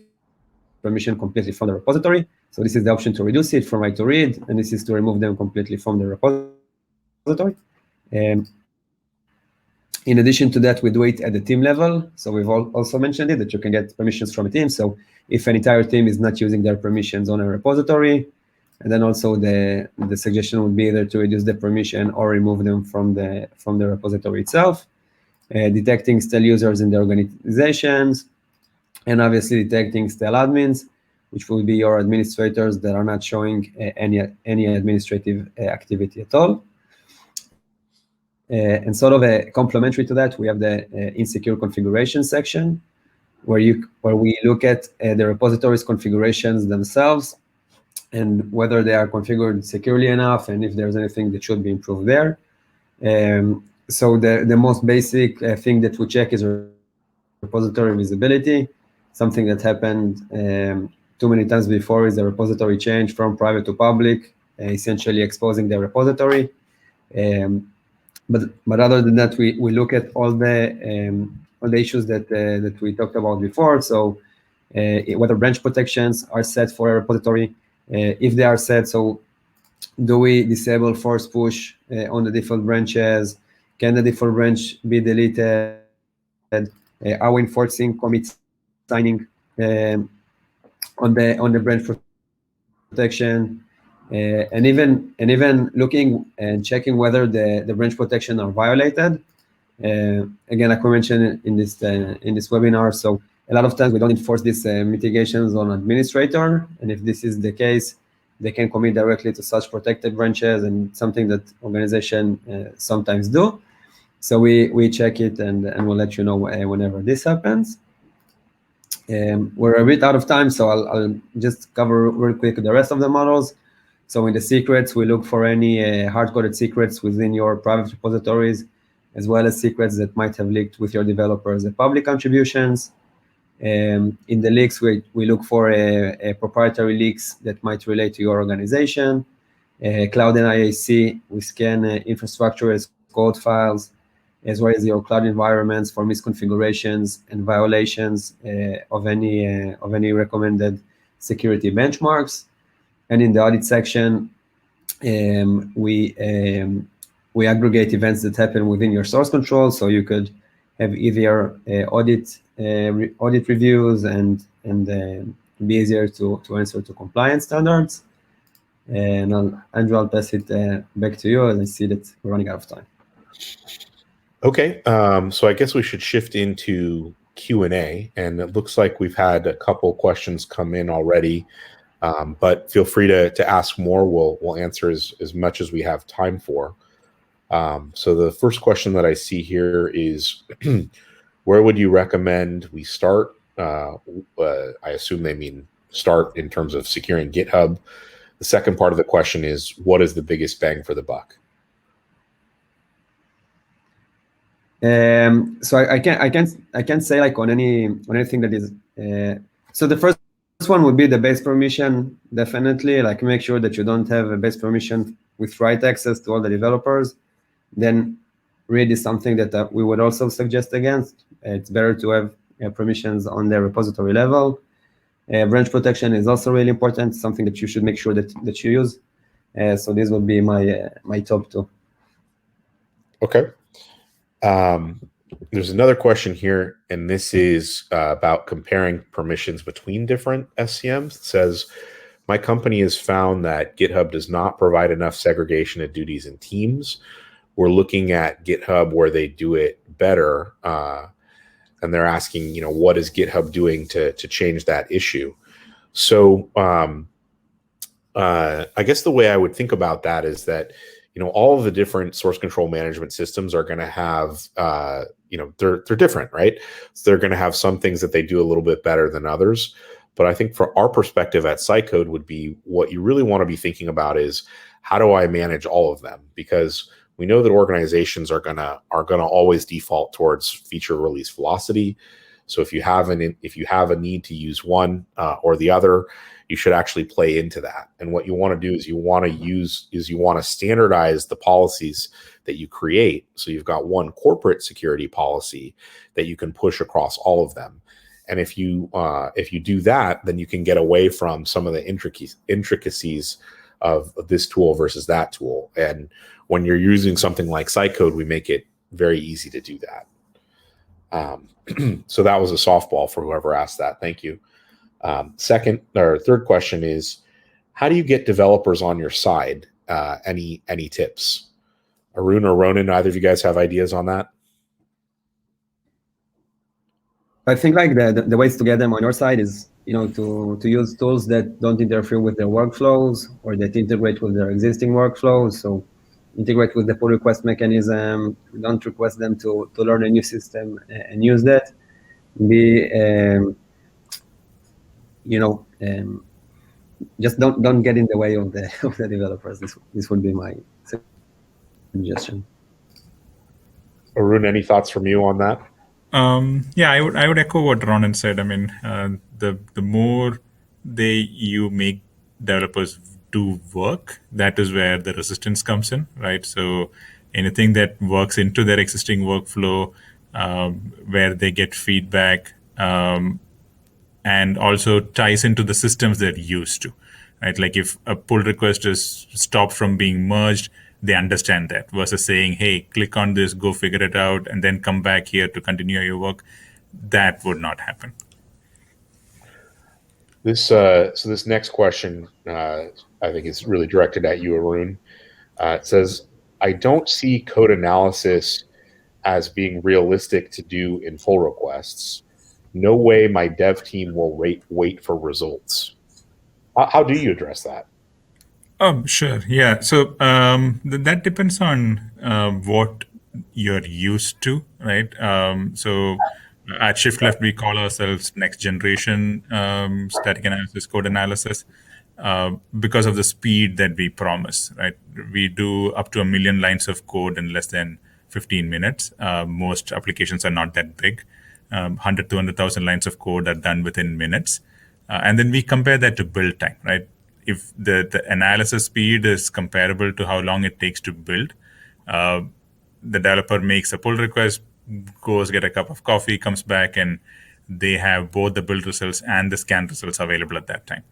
Speaker 3: permission completely from the repository. So this is the option to reduce it from write to read, and this is to remove them completely from the repository. In addition to that, we do it at the team level. So we've also mentioned it, that you can get permissions from a team. So if an entire team is not using their permissions on a repository, and then also the suggestion would be either to reduce the permission or remove them from the repository itself. Detecting stale users in the organizations, and obviously detecting stale admins, which will be your administrators that are not showing any administrative activity at all. And sort of a complementary to that, we have the insecure configuration section, where we look at the repositories configurations themselves and whether they are configured securely enough and if there's anything that should be improved there. So the most basic thing that we check is repository visibility. Something that happened too many times before is the repository change from private to public, essentially exposing the repository. But other than that, we look at all the issues that we talked about before. So whether branch protections are set for a repository, if they are set, so do we disable force push on the default branches? Can the default branch be deleted? Are we enforcing commit signing on the branch protection? And even looking and checking whether the branch protection are violated. Again, like we mentioned in this webinar, so a lot of times we don't enforce these mitigations on administrator, and if this is the case, they can commit directly to such protected branches, and something that organization sometimes do. So we check it and we'll let you know whenever this happens. We're a bit out of time, so I'll just cover real quick the rest of the models. So in the secrets, we look for any hard-coded secrets within your private repositories, as well as secrets that might have leaked with your developers and public contributions. In the leaks, we look for proprietary leaks that might relate to your organization. Cloud and IAC, we scan infrastructure as code files, as well as your cloud environments for misconfigurations and violations of any recommended security benchmarks. And in the audit section, we aggregate events that happen within your source control, so you could have either audit reviews and be easier to answer to compliance standards. And Andrew, I'll pass it back to you, as I see that we're running out of time.
Speaker 2: Okay, so I guess we should shift into Q&A, and it looks like we've had a couple questions come in already, but feel free to ask more. We'll answer as much as we have time for. So the first question that I see here is, where would you recommend we start? I assume they mean start in terms of securing GitHub. The second part of the question is, what is the biggest bang for the buck?
Speaker 3: So I can't say like on anything that is. So the first one would be the base permission, definitely. Like make sure that you don't have a base permission with write access to all the developers. Then read is something that we would also suggest against. It's better to have permissions on the repository level. Branch protection is also really important, something that you should make sure that you use. So this would be my top two.
Speaker 2: Okay. There's another question here, and this is about comparing permissions between different SCMs. It says, my company has found that GitHub does not provide enough segregation of duties in teams. We're looking at GitHub where they do it better, and they're asking, what is GitHub doing to change that issue? So I guess the way I would think about that is that, all of the different source control management systems are going to have, they're different, right? So they're going to have some things that they do a little bit better than others. But I think for our perspective at SciCode would be what you really want to be thinking about is how do I manage all of them? Because we know that organizations are gonna always default towards feature release velocity. So if you have a need to use one or the other, you should actually play into that. And what you want to do is you want to standardize the policies that you create. So you've got one corporate security policy that you can push across all of them. And if you do that, then you can get away from some of the intricacies of this tool versus that tool. And when you're using something like SciCode, we make it very easy to do that. So that was a softball for whoever asked that. Thank you. Third question is, how do you get developers on your side? Any tips? Arun or Ronan, either of you guys have ideas on that?
Speaker 3: I think like the ways to get them on your side is, to use tools that don't interfere with their workflows or that integrate with their existing workflows. So integrate with the pull request mechanism. Don't request them to learn a new system and use that. Just don't get in the way of the developers. This would be my suggestion.
Speaker 2: Arun, any thoughts from you on that?
Speaker 4: I would echo what Ronan said. I mean, the more you make developers do work, that is where the resistance comes in, right? So anything that works into their existing workflow, where they get feedback, and also ties into the systems they're used to, right? Like if a pull request is stopped from being merged, they understand that, versus saying, hey, click on this, go figure it out, and then come back here to continue your work. That would not happen.
Speaker 2: This next question, I think is really directed at you, Arun. It says, I don't see code analysis as being realistic to do in pull requests. No way my dev team will wait for results. How do you address that?
Speaker 4: Sure. Yeah. So that depends on what you're used to, right? So at Shift Left, we call ourselves next generation static analysis, code analysis, because of the speed that we promise, right? We do up to 1 million lines of code in less than 15 minutes. Most applications are not that big. 100 to 100,000 lines of code are done within minutes. And then we compare that to build time, right? If the analysis speed is comparable to how long it takes to build, the developer makes a pull request, goes get a cup of coffee, comes back, and they have both the build results and the scan results available at that time.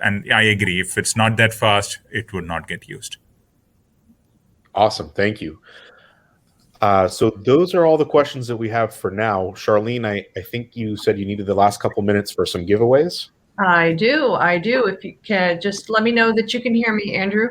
Speaker 4: And I agree, if it's not that fast, it would not get used.
Speaker 2: Awesome. Thank you. So those are all the questions that we have for now. Charlene, I think you said you needed the last couple minutes for some giveaways.
Speaker 1: I do. If you can just let me know that you can hear me, Andrew.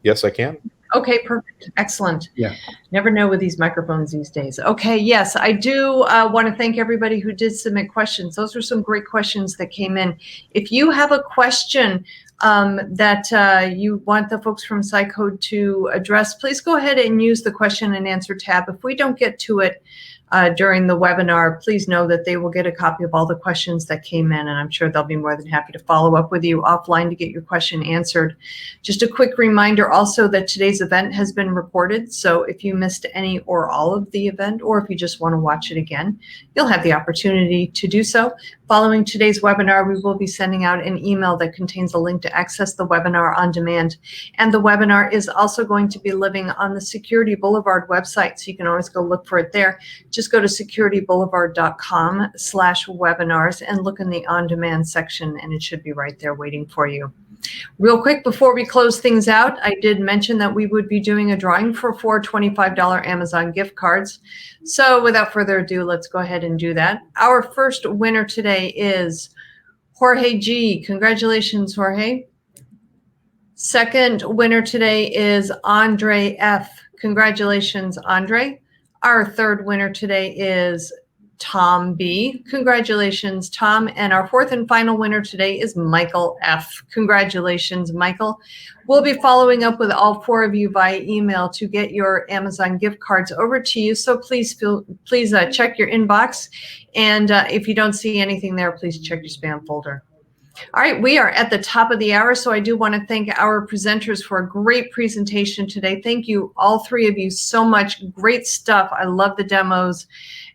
Speaker 2: Yes, I can.
Speaker 1: Okay, perfect. Excellent.
Speaker 3: Yeah.
Speaker 1: Never know with these microphones these days. Okay, yes, I do want to thank everybody who did submit questions. Those were some great questions that came in. If you have a question that you want the folks from SciCode to address, please go ahead and use the question and answer tab. If we don't get to it during the webinar, please know that they will get a copy of all the questions that came in, and I'm sure they'll be more than happy to follow up with you offline to get your question answered. Just a quick reminder also that today's event has been recorded, so if you missed any or all of the event, or if you just want to watch it again, you'll have the opportunity to do so. Following today's webinar, we will be sending out an email that contains a link to access the webinar on demand. And the webinar is also going to be living on the Security Boulevard website, so you can always go look for it there. Just go to securityboulevard.com/webinars and look in the on-demand section, and it should be right there waiting for you. Real quick, before we close things out, I did mention that we would be doing a drawing for 4 $25 Amazon gift cards. So without further ado, let's go ahead and do that. Our first winner today is Jorge G. Congratulations, Jorge. Second winner today is Andre F. Congratulations, Andre. Our third winner today is Tom B. Congratulations, Tom. And our fourth and final winner today is Michael F. Congratulations, Michael. We'll be following up with all 4 of you via email to get your Amazon gift cards over to you. So please check your inbox. And if you don't see anything there, please check your spam folder. All right, we are at the top of the hour, so I do want to thank our presenters for a great presentation today. Thank you, all 3 of you, so much. Great stuff. I love the demos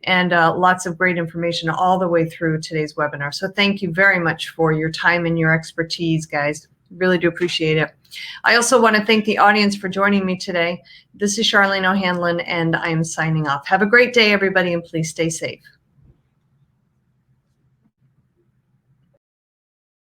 Speaker 1: and lots of great information all the way through today's webinar. So thank you very much for your time and your expertise, guys. Really do appreciate it. I also want to thank the audience for joining me today. This is Charlene O'Hanlon, and I am signing off. Have a great day, everybody, and please stay safe.